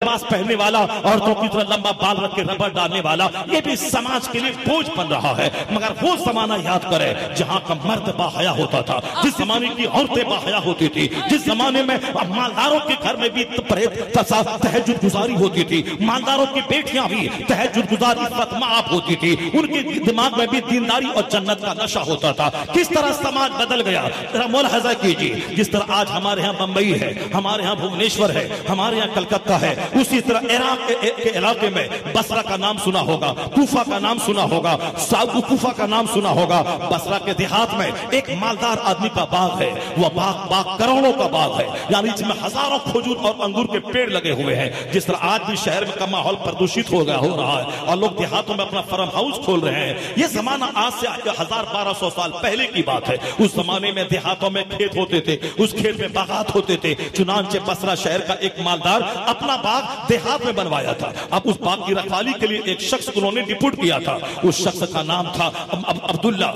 लिबास पहनने वाला, औरतों की तरह लंबा बाल रख के रबर डालने वाला, ये भी समाज के लिए बोझ बन रहा है। मगर वो जमाना याद करें जहां का मर्द बाहया होता था, जिस जमाने की औरतें बाहया होती थी, जिस जमाने में मालदारों के घर में भी तहज्जुद गुजारी होती थी, मालदारों की बेटियां भी तहज्जुद गुजारी माफ होती थी, उनके दिमाग में भी दीनदारी और जन्नत का नशा होता था। किस तरह समाज बदल गया जरा मुलाहजा कीजिए। जिस तरह आज हमारे यहाँ बंबई है, हमारे यहाँ भुवनेश्वर है, हमारे यहाँ कलकत्ता है, उसी तरह इराक के इलाके में बसरा का नाम सुना होगा, कूफा का नाम सुना होगा, कूफा का नाम सुना होगा। बसरा के देहात में एक मालदार आदमी का बाग है, वह बाग करोड़ों का बाग है, यानी इसमें हजारों खजूर और अंगूर के पेड़ लगे हुए हैं। जिस तरह आज भी शहर में का माहौल प्रदूषित हो रहा है और लोग देहातों में अपना फार्म हाउस खोल रहे हैं। यह जमाना आज से 1000-1200 साल पहले की बात है। उस जमाने में देहातों में खेत होते थे, उस खेत में बागात होते थे। चुनांचे बसरा शहर का एक मालदार अपना बाग देहात में बनवाया था। अब उस बाग की रखवाली के लिए एक शख्स उन्होंने डिप्यूट किया था। उस शख्स का नाम था अब्दुल्ला।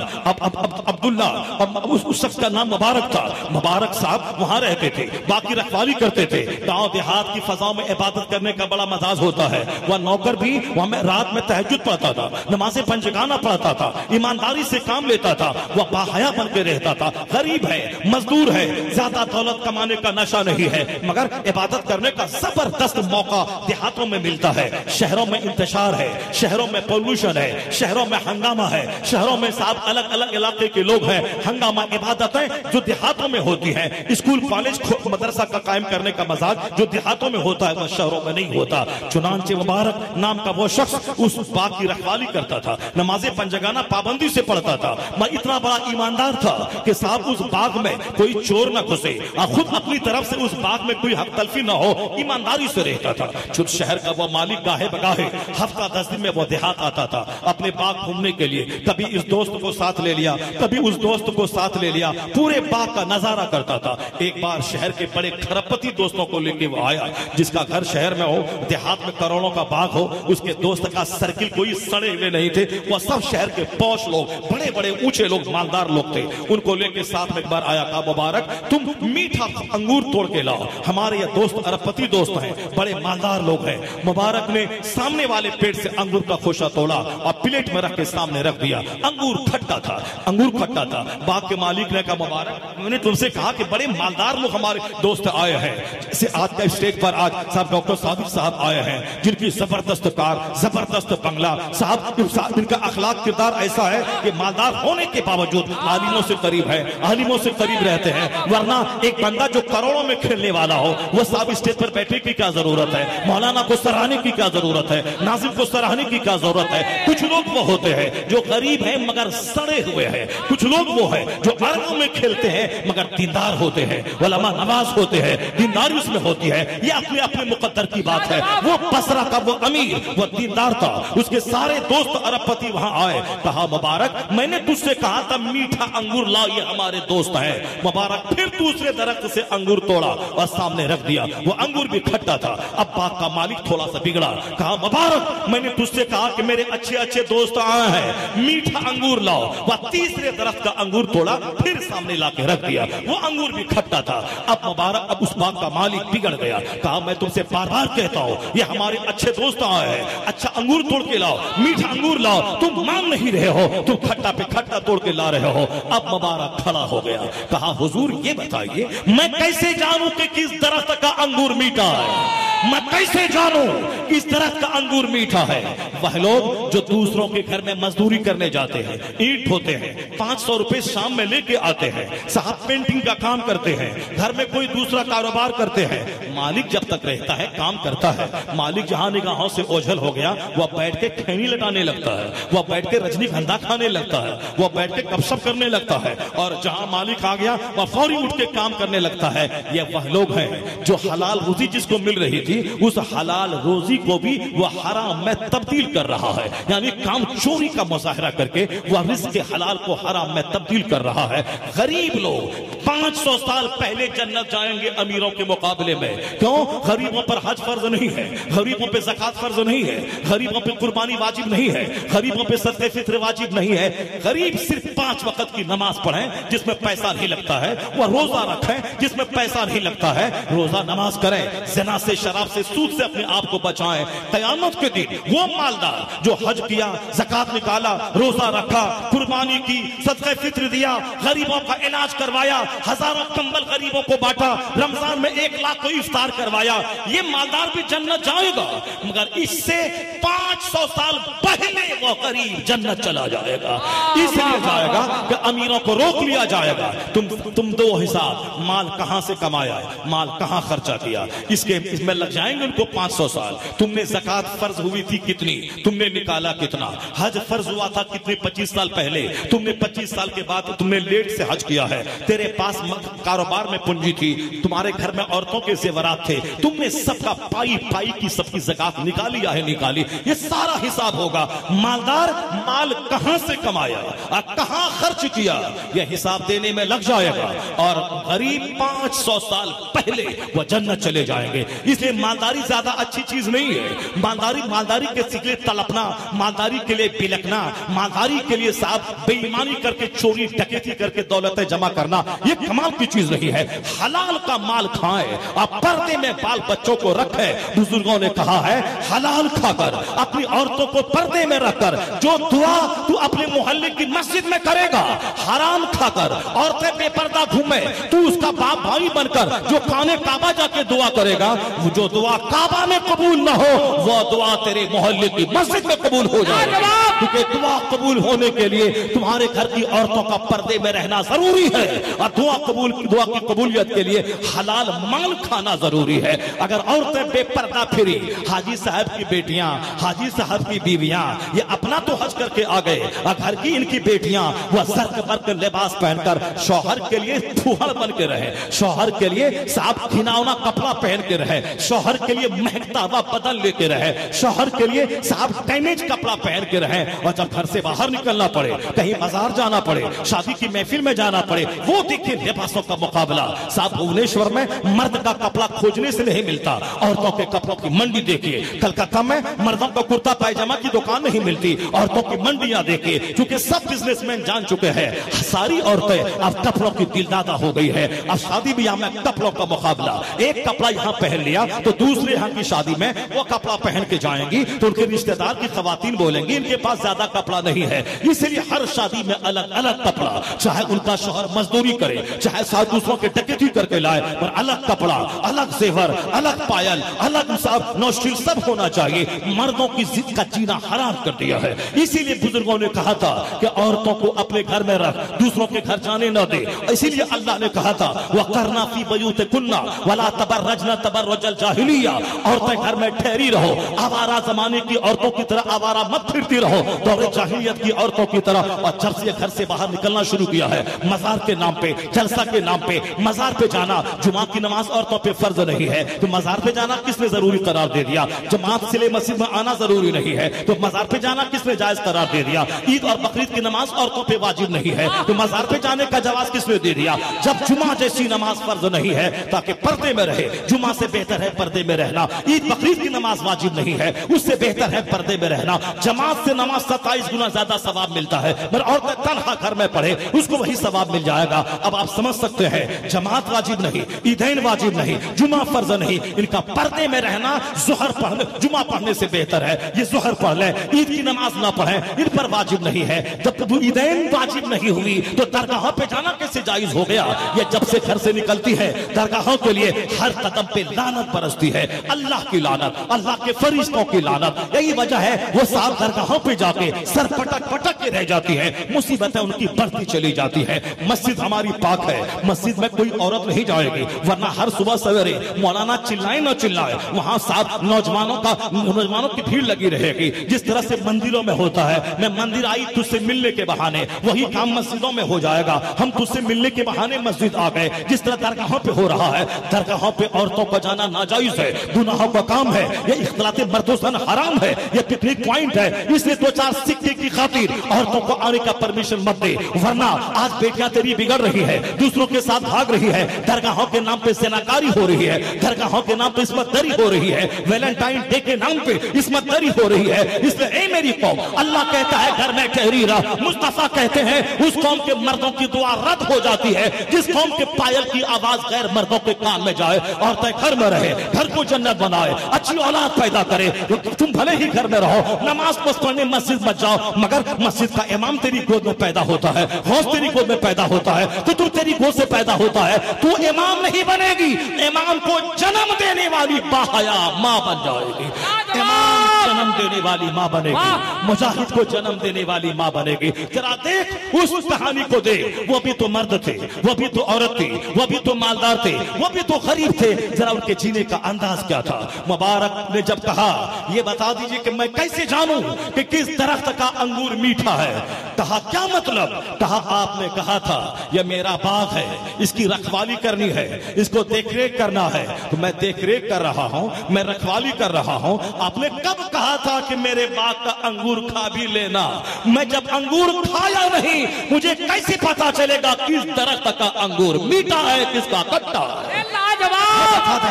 उस शख्स का नाम मुबारक था। मुबारक साहब वहां रहते थे, बाग की रखवाली करते थे। गांव देहात की फजाओं में इबादत करने का बड़ा मजाज होता है। वह नौकर भी वहां रात में तहज्जुद पढ़ता था, नमाज़ें पंजगाना पढ़ता था, ईमानदारी से काम लेता था। वह बाहया बन के रहता था। गरीब है, मजदूर है, ज्यादा दौलत कमाने का नशा नहीं है, मगर इबादत करने का जबरदस्त मौका देहातों में मिलता है। शहरों में इंतशार है, शहरों में पोल्यूशन है, शहरों में हंगामा है, शहरों में साहब अलग अलग इलाके के लोग हैं। हंगामा इबादतें जो देहातों में होती हैं, स्कूल कॉलेज मदरसा का कायम करने का मजाज जो देहातों में होता है वह शहरों में नहीं होता। चुनांचे मुबारक नाम का वो शख्स उस बाग की रखवाली करता था, नमाजें पंजगाना पाबंदी से पढ़ता था। मैं इतना बड़ा ईमानदार था कि साहब उस बाग में कोई चोर न घुसे और खुद अपनी तरफ से उस बाग में कोई हक तलफी न हो, ईमानदारी से रहता था। खुद शहर का वो मालिक गाहे बगाहे हफ्ता 10 दिन में वो देहात आता था अपने बाग घूमने के लिए। कभी इस दोस्त को साथ ले लिया, कभी उस दोस्त को साथ ले लिया, पूरे बाग का नजारा करता था। एक बार शहर के बड़े खरबपति दोस्तों को लेके वो आया, जिसका घर शहर में हो, देहात में करोड़ों का बाग हो। उसके दोस्त का सर्किल कोई सड़े हुए नहीं थे, वह सब शहर के पौष लोग, बड़े बड़े ऊंचे लोग, मालदार लोग थे। उनको लेके साथ में एक बार आया, कहा मुबारक तुम मीठा अंगूर तोड़ के लाओ, हमारे ये दोस्त अरबपति दोस्त हैं, बड़े मालदार लोग हैं। मुबारक ने सामने वाले पेड़ से अंगूर का खोशा तोड़ा और प्लेट में रख के सामने रख दिया। अंगूर खट्टा था, अंगूर खट्टा था। बाग के मालिक ने कहा मुबारक मैंने तुमसे कहा कि बड़े मालदार लोग हमारे दोस्त आए हैं। जैसे आज का स्टेज पर आज साहब डॉक्टर सादिक साहब आए हैं, जिनकी जबरदस्त कार, जबरदस्त बंगला, साहब इनका अखलाक किरदार ऐसा है कि मालदार होने के बावजूद आलिमों से करीब है, आलिमों से करीब रहते हैं। वरना एक बंदा जो करोड़ों में खेलने वाला हो वो साहब स्टेज पर बैठने की क्या जरूरत है, मौलाना को सराहने की क्या जरूरत है, नाजिम को सराहने की क्या जरूरत है। कुछ लोग वो होते हैं जो गरीब हैं मगर सड़े हुए हैं, कुछ लोग वो हैं जो अरबों में खेलते हैं मगर दीनदार होते हैं, उलमा नवाज होते हैं, दीनदारी उसमें होती है। ये अपने अपने मुकद्दर की बात है। वो बसरा का वो अमीर वो दीनदार था, उसके सारे दोस्त अरबपति वहां आए। कहा मुबारक मैंने तुझसे कहा था मीठा अंगूर ला, ये हमारे दोस्त हैं। मुबारक फिर दूसरे दरख्त से अंगूर तोड़ा और सामने रख दिया। वो अंगूर भी खट्टा था। अब बाग का मालिक थोड़ा सा बिगड़ा, कहा मुबारक मैंने तुझसे कहा कि मेरे अच्छे अच्छे दोस्त आए हैं, मीठा अंगूर लाओ। वह तीसरे दरख्त का अंगूर तोड़ा, फिर सामने ला के रख दिया। वो अंगूर भी खट्टा था। अब मुबारक अब उस बाग का मालिक बिगड़ गया, कहा मैं तुमसे बार बार कहता हूं ये हमारे अच्छे दोस्त आए हैं, अच्छा अंगूर तोड़ के लाओ, मीठा अंगूर लाओ, तुम मान नहीं रहे हो, तुम खट्टा पे खट्टा तोड़ के ला रहे हो। अब मुबारक खड़ा हो गया, कहा हुजूर ये बताइए मैं कैसे जानूं कि किस दरख्त का अंगूर मीठा है, मैं कैसे जानूं किस दरख्त का अंगूर मीठा है। वह लोग जो दूसरों के घर में मजदूरी करने जाते हैं, ईंट ढोते हैं, 500 रुपए शाम में लेके आते हैं, साहब पेंटिंग का काम करते हैं, घर में कोई दूसरा कारोबार करते हैं। मालिक जब तक रहता है काम करता है, मालिक जहां निगाहों से ओझल हो गया वह बैठ के खैनी लटाने लगता है, वह बैठ के रजनीगंधा खाने लगता है, वह बैठ के गपशप करने लगता है। और जहां मालिक आ गया वह फौरी उठ के काम करने लगता है। ये वह लोग हैं जो हलाल रोजी जिसको मिल रही थी उस हलाल रोजी को भी वह हराम में तब्दील कर रहा है, यानी काम चोरी का मुजाहरा करके वह रिज़्क़ के हलाल को हराम में तब्दील कर रहा है। गरीब लोग 500 साल पहले जन्नत जाएंगे अमीरों के मुकाबले में। क्यों? गरीबों पर हज फर्ज नहीं है, गरीबों पे ज़कात फर्ज नहीं है, गरीबों पे कुर्बानी वाजिब नहीं है, गरीबों पे सदक़े फित्र वाजिब नहीं है। गरीब सिर्फ 5 वक्त की नमाज पढ़ें जिसमें पैसा नहीं लगता है, वह रोजा रखें जिसमें पैसा नहीं लगता है, रोजा नमाज करें, ज़िना से शराब शराब से, सूद से अपने आप को बचाएं। कयामत के दिन वो मालदार जो हज किया, ज़कात निकाला, रोजा रखा, कुर्बानी की, सदका फित्र दिया, गरीबों का इलाज करवाया, हजारों कंबल गरीबों को बांटा, रमजान में 1 लाख को इफ्तार करवाया, ये मालदार भी जन्नत जाएगा। मगर इससे 500 साल पहले वो गरीब जन्नत चला जाएगा। इसलिए जाएगा कि अमीरों को रोक लिया जाएगा, तुम दो हिसाब, माल कहां से कमाया, माल कहां खर्चा किया, इसमें लग जाएंगे उनको 500 साल। तुमने ज़कात फर्ज हुई थी कितनी, तुमने निकाला कितना, हज फर्ज हुआ था कितने 25 साल पहले, तुमने 25 साल के बाद तुमने लेट से हज किया है, तेरे पास कारोबार में पूंजी थी, तुम्हारे घर में औरतों के जेवरात थे, तुमने सबका पाई पाई की सबकी ज़कात निकाली या है निकाली, ये सारा हिसाब होगा। मालदार माल कहां से कमाया और कहां खर्च किया, यह हिसाब देने में लग जाएगा। और गरीब 500 साल पहले वह जन्नत चले जाएंगे। इसलिए मालदारी ज्यादा अच्छी चीज नहीं है। मालदारी के सिले तड़पना, मालदारी के लिए बिलकना, मालदारी के लिए साहब बेईमानी करके, चोरी डकैती करके दौलतें जमा करना, यह कमाल की चीज नहीं है। हलाल का माल खाएं और पर्दे में बाल बच्चों को रखें। बुजुर्गों ने कहा है हलाल खाकर, अपनी औरतों को पर्दे में रखकर जो दुआ तू अपने मोहल्ले की मस्जिद में करेगा, हराम खाकर औरतें बेपर्दा घूमे, तू उसका बाप भाई बनकर जो खाने काबा जाके दुआ करेगा, वो जो दुआ काबा में कबूल ना हो, वो दुआ तेरे मोहल्ले की मस्जिद में कबूल हो जाएगा। क्योंकि दुआ कबूल होने के लिए तुम्हारे घर की औरतों का पर्दे में रहना जरूरी है, और दुआ की कबूलियत के लिए हलाल माल खाना जरूरी है। अगर औरतें बेपर्दा फिरी, हाजी साहब की बेटियां, हाजी साहब की बीवियां, ये अपना तो हज करके आ गए, और घर की इनकी बेटियां वह सर्क वर्क लिबास पहनकर शौहर के लिए फूहड़ बन के रहे, शौहर के लिए साफ खिनौना कपड़ा पहन के रहे, शौहर के लिए महकता हुआ बदन लेके रहे, शौहर के लिए साफ डैमेज कपड़ा पहन के रहे। और जब घर से बाहर निकलना पड़े, कहीं बाजार जाना पड़े, शादी की महफिल में जाना पड़े, वो देखिए लिबासों का मुकाबला। साहब भुवनेश्वर में मर्द का कपड़ा खोजने से नहीं मिलता, औरतों के कपड़ों की मंडी देखिए। कलकत्ता में मर्दों को कुर्ता पायजामा की दुकान नहीं मिलती, औरतों की मंडियां देखिए। क्योंकि सब बिजनेसमैन जान चुके हैं सारी औरतें अब कपड़ों की दिलदादा हो गई है। अब शादी ब्याह में कपड़ों का मुकाबला, एक कपड़ा यहाँ पहन लिया तो दूसरे यहाँ की शादी में वो कपड़ा पहन के जाएंगी, तो उनके रिश्तेदार की खवातीन बोलेंगी इनके पास ज्यादा कपड़ा नहीं है। इसलिए हर शादी में अलग अलग कपड़ा, चाहे उनका शौहर मजदूरी करे, चाहे साथ दूसरों के डकैती करके लाए, पर अलग कपड़ा, अलग जेवर, अलग पायल, अलग सब नौशील सब होना चाहिए। मर्दों की जिद का जीना हराम कर दिया है। इसीलिए बुजुर्गों ने कहा था कि औरतों को अपने घर में रख, दूसरों के घर जाने न दे। इसीलिए अल्लाह ने कहा था वक़रना फी बुयूतिकुन्ना वला तबर्रजना तबर्रुजल जाहिलिया, औरतें घर में ठहरी रहो, आवारा जमाने की औरतों की तरह आवारा मत फिरती रहो, दौरे जाहिलियत की औरतों की तरह। और जब से घर से बाहर निकलना शुरू किया है, मजार के नाम पे, जलसा के नाम पे, मजार पे जाना, जुमा की नमाज औरतों पे फर्ज नहीं है, तो मजार पे जाना किसने जरूरी करार दे दिया? जमात से मस्जिद में आना जरूरी नहीं है, तो मजार पे जाना किसने जायज करार दे दिया? ईद और बकरीद की नमाज औरतों पे वाजिब नहीं है, तो मजार पे जाने का जवाब किसने दे दिया? जब जुमा जैसी नमाज फर्ज नहीं है ताकि पर्दे में रहे, जुमा से बेहतर है पर्दे में रहना। ईद बकरीद की नमाज वाजिब नहीं है, उससे बेहतर है पर्दे में रहना। जमात से नमाज 27 गुना ज्यादा सवाब मिलता है, पर औरतें तन्हा घर में पढ़े उसको वही सवाब मिल जाएगा। अब आप समझ सकते हैं, जमात वाजिब नहीं, ईदैन वाजिब नहीं, जुमा फर्ज नहीं, इनका पर्दे में रहना ज़ोहर पढ़ने, जुमा पढ़ने से बेहतर है। ये ज़ोहर पढ़ ले, ईद की नमाज ना पढ़े, इन पर वाजिब नहीं है। जब ईदैन वाजिब नहीं हुई तो दरगाहों पे जाना कैसे जायज हो गया? ये जब से घर से निकलती है दरगाहों के लिए हर कदम पे लानत बरसती है, अल्लाह की लानत, अल्लाह के फरिश्तों की लानत। यही वजह है वो साहब दरगाहों पे जाके सर पटक पटक के रह जाती है, मुसीबतें उनकी बढ़ती चली जाती है। मस्जिद हमारी पाक है, मस्जिद में कोई औरत नहीं जाएगी, वरना हर सुबह सवेरे मौलाना चिल्लाए न चिल्लाए, वहां साहब नौजवानों की भीड़ लगी रहेगी। जिस तरह से मंदिरों में होता है, मैं मंदिर आई तुझसे मिलने के बहाने, वही काम मस्जिदों में हो जाएगा, हम तुझसे मिलने के बहाने मस्जिद आ गए। जिस तरह दरगाहों पे हो रहा है, दरगाहों पे औरतों का जाना नाजायज है, गुनाहों का काम है, ये इख्तिलाते मर्दोसन हराम है, ये पिकनिक पॉइंट है। इसलिए 2-4 सिक्के की खातिर औरतों को आने का परमिशन मत दे, वरना आज बेटियां तेरी बिगड़ रही है, दूसरों के साथ भाग रही है, दरगाहों के नाम पे ज़िनाकारी हो रही है, दरगाहों के नाम पे इस्मतदरी हो रही है, वैलेंटाइन डे के नाम पे इस्मतदरी हो रही है। इसलिए ए मेरी कौम, अल्लाह कहता है घर में ठहरी रह, मुस्तफा कहते हैं उस कौम के मर्दों की दुआ रद्द हो जाती है जिस कौम के पायल की आवाज गैर मर्दों के कान में जाए। औरतें घर में रहे, घर को जन्नत बनाए, अच्छी औलाद पैदा करे। तुम भले ही घर में रहो, नमाज बस पढ़ने मस्जिद मत जाओ, मगर मस्जिद का इमाम तेरी गोद में पैदा होता है, हौस तेरी गोद में पैदा होता है, तो तू तेरी गोद से पैदा होता है, तू इमाम नहीं बनेगी, इमाम को जन्म देने वाली बाहया माँ बन जाएगी। इमाम जन्म देने वाली माँ बनेगी, मुजाहिद को जन्म देने वाली माँ बनेगी। जरा देख उस कहानी को देख, वो भी तो मर्द थे, वो भी तो औरत थी, वो भी तो मालदार थे, वो भी तो गरीब थे। जरा उनके जीने का अंदाज क्या था? मुबारक ने जब कहा ये बता दीजिए कि मैं कैसे जानूं कि किस दरख्त का अंगूर मीठा है? कहा क्या मतलब? कहा आपने कहा था ये मेरा बाग है, इसकी रखवाली करनी है, इसको देखरेख करना है, तो मैं देखरेख कर रहा हूं, मैं रखवाली कर रहा हूं। आपने कब कहा था कि मेरे बाग का अंगूर खा भी लेना? मैं जब अंगूर खाया नहीं, मुझे कैसे पता चलेगा किस दरख्त का अंगूर मीठा है, किसका खट्टा है?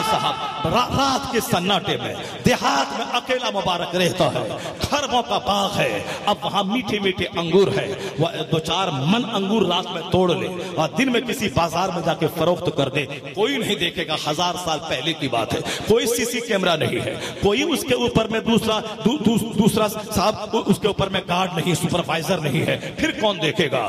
साहब रात के सन्नाटे में देहात में अकेला मुबारक रहता है, खरबों का बाग है, अब वहां मीठे मीठे अंगूर है, वह 2-4 मन अंगूर रात में तोड़ ले और दिन में किसी बाजार में जाके फरोख्त कर दे, कोई नहीं देखेगा। 1000 साल पहले की बात है, कोई सीसी कैमरा नहीं है, कोई उसके ऊपर में दूसरा साहब उसके ऊपर में गार्ड नहीं, सुपरवाइजर नहीं है, फिर कौन देखेगा?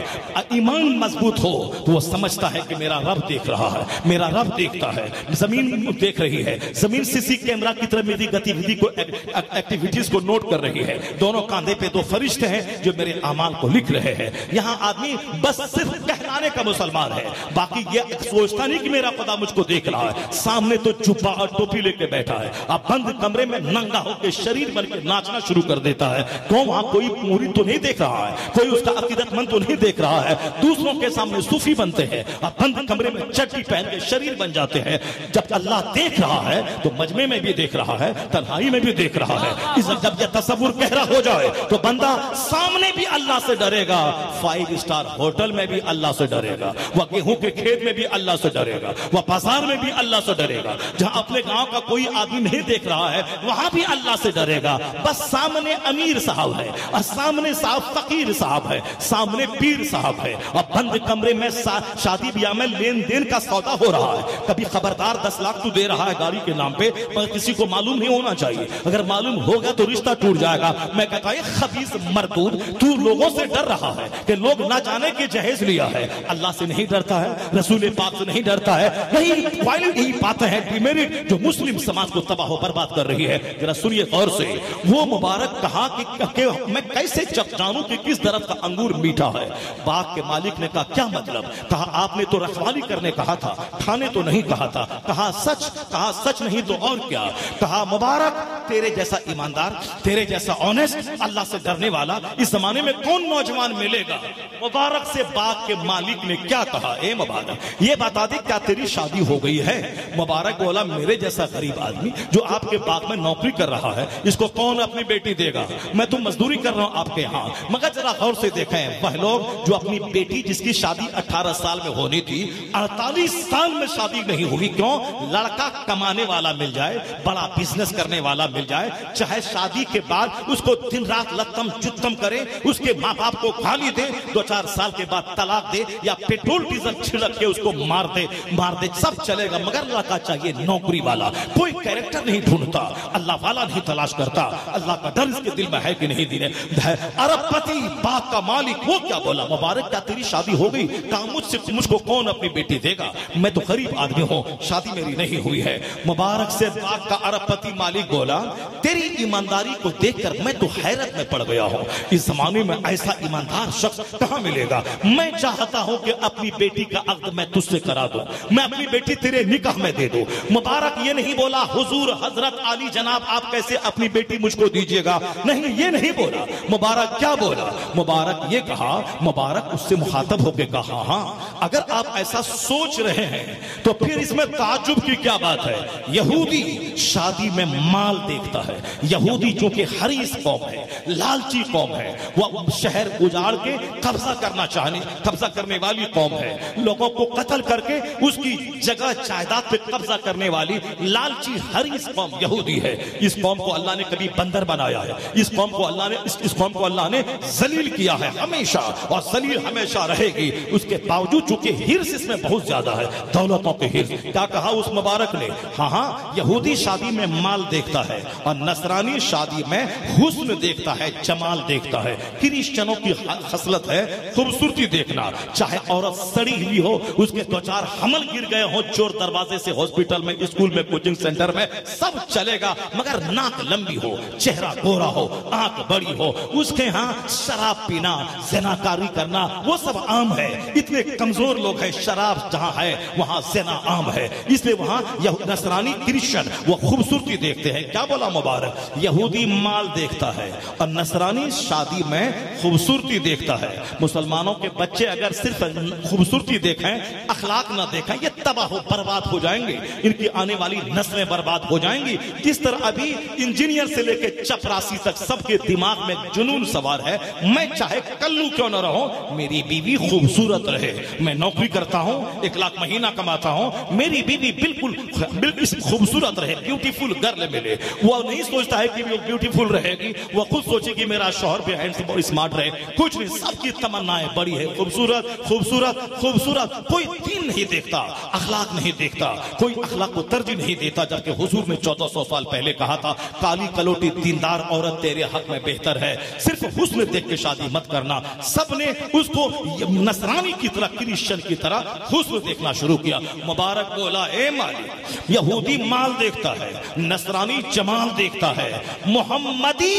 ईमान मजबूत हो तो वो समझता है कि मेरा रब देख रहा है, मेरा रब देखता है, जमीन देख रही है, जमीन सीसी कैमरा की तरह मेरी गतिविधि को एक्टिविटीज को नोट कर रही है। दोनों कांधे पे 2 फरिश्ते हैं जो मेरे अमाल को लिख रहे हैं। यहाँ आदमी बस सिर्फ कहलाने का मुसलमान है, बाकी ये सोचता नहीं कि मेरा खुदा मुझको देख रहा है। सामने तो जुब्बा और टोपी लेके बैठा है, अब बंद कमरे में नंगा होकर शरीर बन के नाचना शुरू कर देता है। क्यों? वहां कोई मुरीद तो नहीं देख रहा है, कोई उसका अकीदतमंद तो नहीं देख रहा है। दूसरों के सामने सूफी बनते हैं, अब बंद कमरे में चड्डी पहन के शरीर बन जाते हैं। जब अल्लाह देख रहा है तो मजमे में भी देख रहा है, तन्हाई में भी देख रहा है। इस जब यह तसव्वुर गहरा हो जाए तो बंदा सामने भी अल्लाह से डरेगा, 5 स्टार होटल में भी अल्लाह से डरेगा, वह गेहूं के खेत में भी अल्लाह से डरेगा, वह बाजार में भी अल्लाह से डरेगा। जहां अपने गांव का कोई आदमी नहीं देख रहा है वहां भी अल्लाह से डरेगा। बस सामने अमीर साहब है और सामने साहब फकीर साहब है, सामने पीर साहब है और बंद कमरे में शादी ब्याह में लेन देन का सौदा हो रहा है। कभी खबरदार 10 लाख तू दे रहा है गाड़ी के नाम पे, पर किसी को मालूम नहीं होना चाहिए, अगर मालूम होगा तो रिश्ता टूट जाएगा। मैं कहता हूं खबीस मरदूद, तू लोगों से डर रहा है कि लोग ना जाने के जहेज लिया है, अल्लाह से नहीं डरता है, रसूल पाक से नहीं डरता है। यही बातें हैं डिमेरिट जो मुस्लिम समाज को तबाह बर्बाद कर रही है। जरा सुनिए गौर से, वो मुबारक कहा कि मैं कैसे जानूं कि किस दरख्त का अंगूर मीठा है? बाग के मालिक ने कहा क्या मतलब? कहा आपने तो रखवाली करने कहा था, खाने तो नहीं कहा था। कहा सच नहीं तो और क्या? कहा मुबारक तेरे जैसा ईमानदार, तेरे जैसा ऑनेस्ट, अल्लाह से डरने वाला इस जमाने में कौन नौजवान मिलेगा? मुबारक से बाग के मालिक ने क्या कहा? ए मुबारक ये बता दे क्या तेरी शादी हो गई है? मुबारक बोला मेरे जैसा गरीब आदमी जो आपके बाग में नौकरी कर रहा है, इसको कौन अपनी बेटी देगा? मैं तो मजदूरी कर रहा हूं आपके यहाँ। मगर जरा गौर से देखें, वह लोग जो अपनी बेटी जिसकी शादी 18 साल में होनी थी 48 साल में शादी नहीं हुई, क्यों? लड़का कमाने वाला मिल जाए, बड़ा बिजनेस करने वाला मिल जाए, चाहे शादी के बाद उसको दिन रात लत्तम चुत्तम करे, उसके माँ बाप को गाली दे, 2-4 साल के बाद तलाक दे या पेट्रोल डीजल छिड़क के उसको मार दे, सब चलेगा, मगर लड़का चाहिए नौकरी वाला। कोई कैरेक्टर नहीं ढूंढता, अल्लाह वाला नहीं तलाश करता। अल्लाह का डर इसके दिल में है कि नहीं? दिने अरबपति बाग का मालिक वो क्या बोला? मुबारक क्या तेरी शादी हो गई? कहा मुझको कौन अपनी बेटी देगा? मैं तो गरीब आदमी हूं, शादी मेरी नहीं हुई है। मुबारक से बाग का अरबपति मालिक बोला तेरी ईमानदारी को देखकर मैं तो हैरत में पड़ गया हूं, इस जमाने में ऐसा ईमानदार शख्स कहां मिलेगा? मैं चाहता हूं कि अपनी बेटी का अक्द मैं तुझसे करा दूं, मैं अपनी बेटी तेरे निकाह में दे दूं। मुबारक ये नहीं बोला हुजूर हजरत अली जनाब आप कैसे अपनी बेटी मुझको दीजिएगा, नहीं ये नहीं बोला। मुबारक क्या बोला? मुबारक ये कहा, मुबारक उससे मुखातब होकर कहा हाँ अगर आप ऐसा सोच रहे हैं तो फिर इसमें ताज्जुब की क्या बात है? यहूदी शादी में माल देखता है, यहूदी जो कि हरीस कौम है, लालची कौम है, वह शहर उजाड़ के कब्जा करने वाली कौम है, लोगों को कत्ल करके उसकी जगह जायदाद पे कब्जा करने वाली लालची हरीस कौम यहूदी है। इस कौम को अल्लाह ने कभी बंदर बनाया है, इस कौम को अल्लाह ने जलील किया है हमेशा, और जलील हमेशा रहेगी। उसके बावजूद चूंकि हिर्स इसमें बहुत ज्यादा है, दौलतों के हिर्स। क्या कहा उस मुबारक ने, हाँ हाँ, यहूदी शादी में माल देखता है और नसरानी शादी में हुस्न देखता है, जमाल देखता है। क्रिश्चियनों की खसलत है खूबसूरती देखना, चाहे औरत सड़ी हुई हो, उसके दो चार हमल गिर गए हो चोर दरवाजे से, हॉस्पिटल में, स्कूल में, कोचिंग सेंटर में, सब चलेगा, मगर नाक लंबी हो, चेहरा गोरा हो, आंख बड़ी हो। उसके यहाँ शराब पीना, ज़िनाकारी करना, वो सब आम है। इतने कमजोर लोग हैं, शराब जहां है वहां ज़िना आम है, इसलिए वहां नसरानी क्रिश्चियन वो खूबसूरती देखते हैं। क्या बोला मुबारक? यहूदी माल देखता है और नसरानी शादी में खूबसूरती देखता है। मुसलमानों के बच्चे अगर सिर्फ खूबसूरती देखें, अखलाक ना देखें, ये तबाह हो बर्बाद हो जाएंगे, इनकी आने वाली नस्लें बर्बाद हो जाएंगी। जिस तरह अभी इंजीनियर से लेकर चपरासी तक सबके दिमाग में जुनून सवार है, मैं चाहे कल्लू क्यों न रहूं, मेरी बीवी खूबसूरत रहे। मैं नौकरी करता हूं, 1 लाख महीना कमाता हूं, मेरी बीवी बिल्कुल खूबसूरत रहे, ब्यूटीफुल गर्ल मिले। वो नहीं सोचता है कि वो ब्यूटीफुल रहेगी, वो खुद सोचेगी मेरा शौहर भी हैंडसम स्मार्ट रहे। कुछ नहीं, सबकी तमन्नाएं बड़ी है, खूबसूरत खूबसूरत खूबसूरत। कोई दीन नहीं देखता, अखलाक नहीं देखता, कोई अखलाक को तरजीह नहीं देता। जबकि हुजूर ने 1400 साल पहले कहा था, काली कलोटी दीनदार औरत तेरे हक में बेहतर है, सिर्फ हुस्न देख के शादी मत करना। सबने उसको नसरानी की तरह, क्रिश्चियन की तरह हुस्न देखना शुरू किया। मुबारक बोला, ए मालिक, यहूदी माल देखता है, नसरानी जमाल देखता है, मोहम्मदी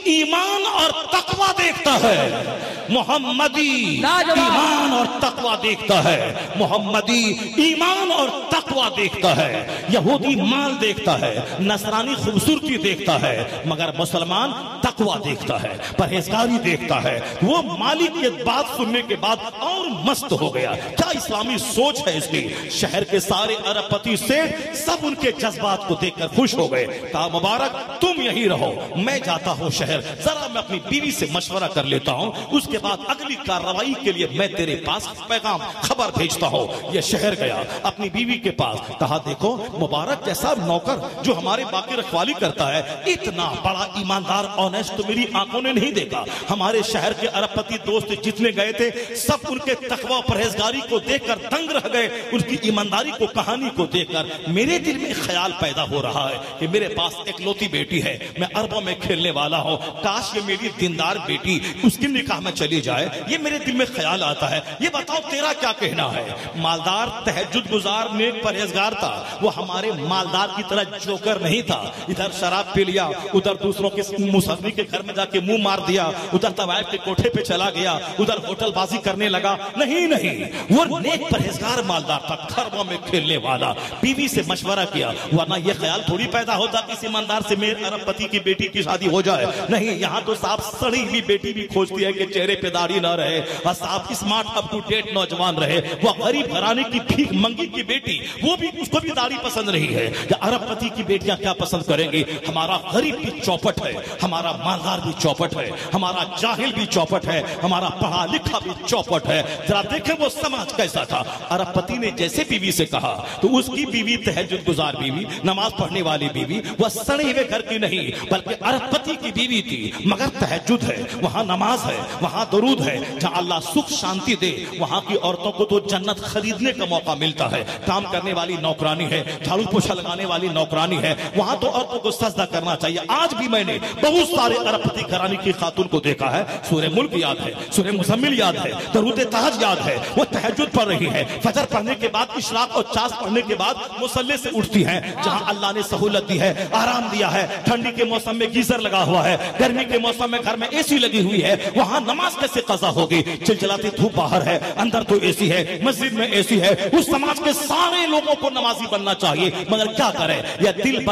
ईमान और तकवा देखता है। मोहम्मदी ईमान और तकवा देखता है, मोहम्मदी ईमान और तकवा देखता है। यहूदी माल देखता है, नसरानी खूबसूरती देखता है, मगर मुसलमान तकवा देखता है, परहेजगारी देखता है। वो मालिक की बात सुनने के बाद और मस्त हो गया। क्या इस्लामी सोच है इसकी? शहर के सारे अरबपति से सब उनके जज्बात को देखकर खुश हो गए। कहा, मुबारक तुम यहीं रहो, मैं जाता हूं शहर, जरा मैं अपनी बीवी से मशवरा कर लेता हूं, उसके बाद अगली कार्रवाई के लिए मैं तेरे पास पैगाम खबर भेजता हूं। यह शहर गया अपनी बीवी के पास, कहा, देखो मुबारक जैसा नौकर जो हमारे बाकी रखवाली करता है, इतना बड़ा ईमानदार ऑनेस्ट तो मेरी आंखों ने नहीं देखा। हमारे शहर के अरबपति दोस्त जितने गए थे, सब उनके तकवा परहेजगारी को देखकर दंग रह गए, उनकी ईमानदारी को, कहानी को देखकर मेरे दिल में ख्याल पैदा हो रहा है कि मेरे पास एकलौती बेटी है, मैं अरबों में खेलने वाला हूं, काश ये मेरी दीनदार बेटी उसके निकाह में चली जाए। ये मेरे दिल में ख्याल आता है। ये बताओ तेरा क्या कहना है? मालदार, तहज्जुद गुजार, नेक परहेजगार था। वो हमारे मालदार की तरह जोकर नहीं था, इधर शराब पी लिया, उधर दूसरों के मुसल्ली के घर में जाके मुंह मार दिया, उधर तवाइफ के कोठे पे चला गया, उधर होटलबाजी करने लगा। नहीं नहीं, वो नेक परहेजगार मालदार था, खरबों में खेलने वाला। बीवी से मशवरा किया, वरना ये ख्याल थोड़ी पैदा होता किसी ईमानदार से मेरे अरबपति की बेटी की शादी हो जाए। नहीं, यहाँ तो साफ सड़ी हुई बेटी भी खोजती है कि चेहरे पे दाढ़ी ना रहे और साफ स्मार्ट अप टू डेट नौजवान रहे। वो गरीब घराने की भीख मंगी की बेटी, वो भी, उसको भी दाढ़ी पसंद नहीं है। या अरबपति की बेटियां क्या पसंद करेंगी? हमारा गरीब भी चौपट है, हमारा मालदार भी चौपट है, हमारा जाहिल भी चौपट है, हमारा पढ़ा लिखा भी चौपट है। जरा देखें वो समाज कैसा था। अरबपति ने जैसे बीवी से कहा तो उसकी बीवी तहज्जुद गुजार बीवी, नमाज पढ़ने वाली बीवी, वह सड़े हुए घर की नहीं बल्कि अरबपति की बीवी थी, मगर तहज्जुद है, वहां नमाज है, वहां दरूद है। जहां अल्लाह सुख शांति दे, वहां की औरतों को तो जन्नत खरीदने का मौका मिलता है। काम करने वाली नौकरानी है, झाड़ू पोछा लगाने वाली नौकरानी है, वहां तो औरतों को सजदा करना चाहिए। आज भी मैंने बहुत सारे अरबपति घराने की खातून को देखा है, सूरह मुल्क याद है, सूरह मुज़म्मिल याद है, दरूद ताज याद है, वो तहज्जुद पढ़ रही है, फजर पढ़ने के बाद, इशराक और चास पढ़ने के बाद मुसल्ले से उठती है। जहां अल्लाह ने सहूलत दी है, आराम दिया है, ठंडी के मौसम में गीजर लगा हुआ है, गर्मी के मौसम में घर में एसी लगी हुई है, वहां नमाज कैसे कज़ा होगी? चिलचिलाती धूप बाहर है, अंदर तो एसी है, मस्जिद में एसी है। उस समाज के सारे लोगों को नमाजी बनना चाहिए, मगर क्या करे? या दिल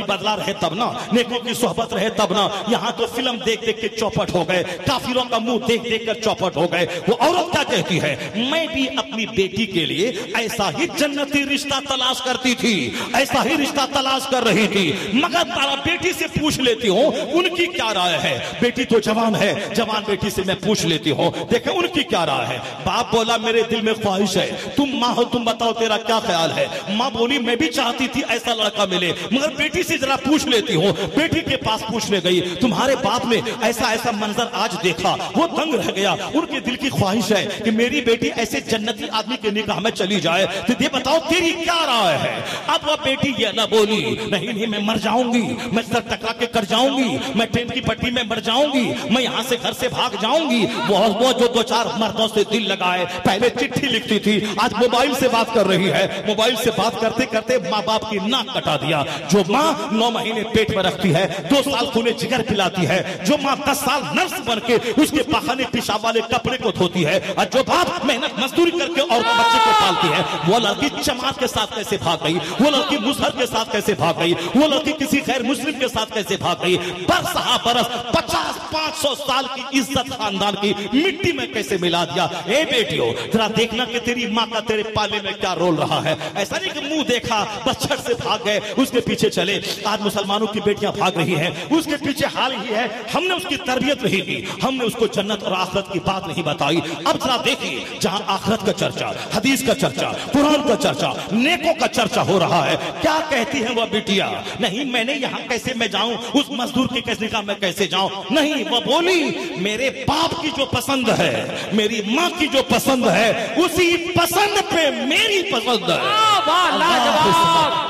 बदला रहे तब ना, नेकों की सोहबत रहे तब ना। यहाँ तो फिल्म देख देख के चौपट हो गए, काफिरों का मुंह देख देख कर चौपट हो गए। वो औरत क्या कहती है? मैं भी अपनी बेटी के लिए ऐसा ही जन्नती रिश्ता तलाश करती थी, ऐसा ही रिश्ता तलाश कर रही थी, मगर तारा बेटी से पूछ लेती हूँ, उनकी क्या राय है। बेटी तो जवान है, जवान बेटी से मैं पूछ लेती हूँ, देखे उनकी क्या राय है। बाप बोला मेरे दिल में ख्वाहिश है, तुम माँ हो, तुम बताओ तेरा क्या ख्याल है। माँ बोली मैं भी चाहती थी ऐसा लड़का मिले, मगर बेटी से जरा पूछ लेती हूँ। बेटी के पास पूछने गई, तुम्हारे बाप ने ऐसा ऐसा मंजर आज देखा, वो दंग रह गया। उनके दिल की ख्वाहिश है कि मेरी बेटी ऐसे जन्नती आदमी के निकाह में चली जाए, तो ये बताओ तेरी क्या राय है। अब वह बेटी ये ना बोली, नहीं नहीं मैं मर जाऊंगी, मैं सर टकरा के कर जाऊंगी, मैं ट्रेन की पट्टी में मर जाऊंगी, मैं यहाँ से घर से भाग जाऊंगी। वो जो दो चार मर्दों से दिल लगाए, पहले चिट्ठी लिखती थी, आज मोबाइल से बात कर रही है। मोबाइल से बात करते करते माँ बाप की नाक कटा दिया। जो माँ 9 महीने पेट में रखती है, 2 साल खूने जिगर पिलाती है, जो माँ 10 साल नर्स बन के उसके बहाने पेशाब वाले कपड़े को धोती है, और जो बाप मेहनत मजदूरी करके और बच्चे को पालती है, वो लड़की जमात के साथ कैसे भाग गई, वो लड़की मुजहर के साथ कैसे भाग गई, वो लड़की किसी गैर मुस्लिम के साथ कैसे भाग गई। बरस 50-500 साल की इज्जत खानदान की मिट्टी में कैसे मिला दिया। ए बेटियों जरा देखना कि तेरी माँ का तेरे पाले में क्या रोल रहा है। ऐसा नहीं कि मुंह देखा बस छट से भाग गए, उसके पीछे चले। आज मुसलमानों की बेटियां भाग रही हैं, उसके पीछे हाल ही है, हमने उसकी तरबियत नहीं दी, हमने उसको जन्नत और आखिरत की बात नहीं बताई। अब जरा देखिए, जहां आखिरत का चर्चा, हदीस का चर्चा, कुरान का चर्चा, नेकों का चर्चा हो रहा है, क्या कहती है वह बिटिया, नहीं मैंने यहाँ कैसे मैं जाऊं, उस मजदूर की कैसे निकाह में कैसे जाऊं। नहीं, वह बोली मेरे बाप की जो पसंद है, मेरी माँ की जो पसंद है, उसी पसंद पे मेरी पसंद है,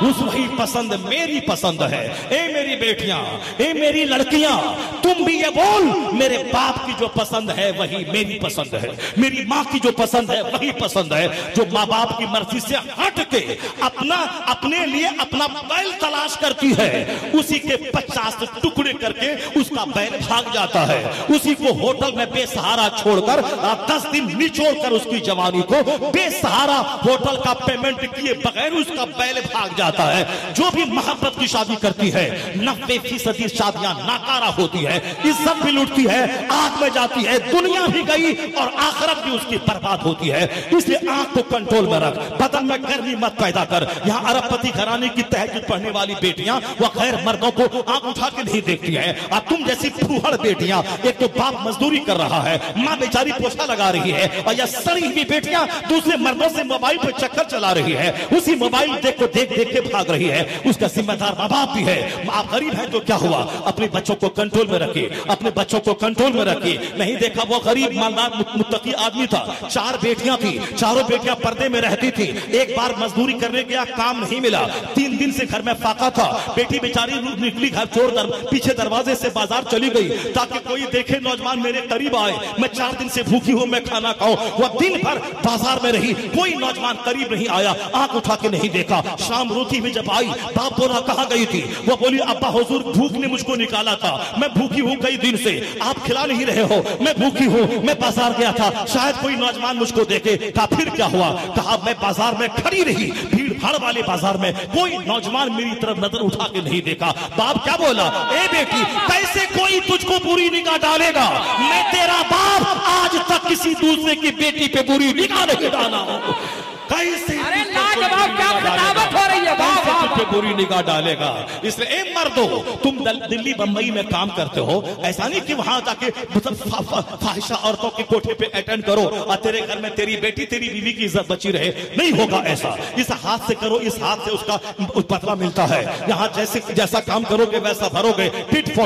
उस वही पसंद मेरी पसंद है। ए मेरी बेटियां, ए मेरी लड़कियां, तुम भी ये बोल मेरे बाप की जो पसंद है वही मेरी पसंद है, मेरी माँ की जो पसंद है वही पसंद है। जो माँ बाप की मर्जी से हट के अपने लिए अपना बैल तलाश करती है, उसी के 50 टुकड़े करके उसका बैल भाग जाता है। उसी को होटल में बेसहारा छोड़कर 10 दिन निचोड़ कर उसकी जवानी को बेसहारा होटल का पेमेंट किए बगैर उसका बैल भाग जाता है। जो भी मोहब्बत की शादी करती है, 90% शादियां नाकारा होती है, इज्जत भी लुटती है, आग में जाती है, दुनिया भी गई और आखिरत भी उसकी बर्बाद होती है। इसलिए आंख को कंट्रोल में रख, बदन में गर्मी मत पैदा कर। यहाँ अरबपति घराने की तहज्जुद पढ़ने वाली बेटियां वह गैर मर्दों को आंख उठा के नहीं देखती है। और तुम जैसी फूहड़ बेटियां, एक तो बाप मजदूरी कर रहा है, माँ बेचारी पोछा लगा रही है, और यह सड़ी हुई बेटियां दूसरे मर्दों से मोबाइल पर चक्कर चला रही है, उसी मोबाइल देख देख के भाग रही है। उसका जिम्मेदार माँ बाप भी है। आप गरीब हैं तो क्या हुआ, अपने बच्चों को कंट्रोल में रखिए, अपने बच्चों को कंट्रोल में रखिए। नहीं देखा वो गरीब मालदार मुत्तकी आदमी था, 4 बेटियां थी, चारों बेटियां पर्दे में रहती थी। एक बार मजदूरी करने गया, काम नहीं मिला, 3 दिन से घर में फाका था। बेटी बेचारी निकली घर छोड़कर पीछे दरवाजे से बाजार चली गई ताकि कोई देखे नौजवान मेरे करीब आए, मैं 4 दिन से भूखी हूं, मैं खाना खाऊं। वह दिन भर बाजार में रही, कोई नौजवान करीब नहीं आया, आंख उठा के नहीं देखा। शाम रोती हुई जब आई, बाप बोला कहां गई थी। वो बोली अब्बा हुजूर भूख ने मुझको निकाला था, मैं भूखी हूं कई दिन से, आप खिला नहीं रहे हो, मैं भूखी हूं, मैं बाजार गया था, शायद कोई नौजवान मुझको देखे। कहा फिर क्या हुआ, कहा मैं बाजार में खड़ी रही, भीड़ भाड़ वाले बाजार में, कोई नौजवान मेरी तरफ नजर उठा के नहीं देखा। बाप क्या बोला, ए बेटी कैसे कोई तुझको बुरी निगाह डालेगा, मैं तेरा बाप आज तक किसी दूसरे की बेटी पे बुरी निगाह नहीं डाला हूं। कैसे अरे लाजवाब क्या खिताबत हो रही है, पे बुरी निगाह डालेगा। इसलिए ए मर्दो, तुम दिल्ली बंबई में काम करते हो, ऐसा नहीं कि वहां जाके फाहिशा औरतों के कोठे पे अटेंड करो और तेरे घर में तेरी बेटी तेरी बीवी की इज्जत बची रहे, नहीं होगा ऐसा। इस हाथ से करो, इस हाथ से उसका बदला मिलता है। यहाँ जैसा काम करोगे वैसा भरोगे। टिट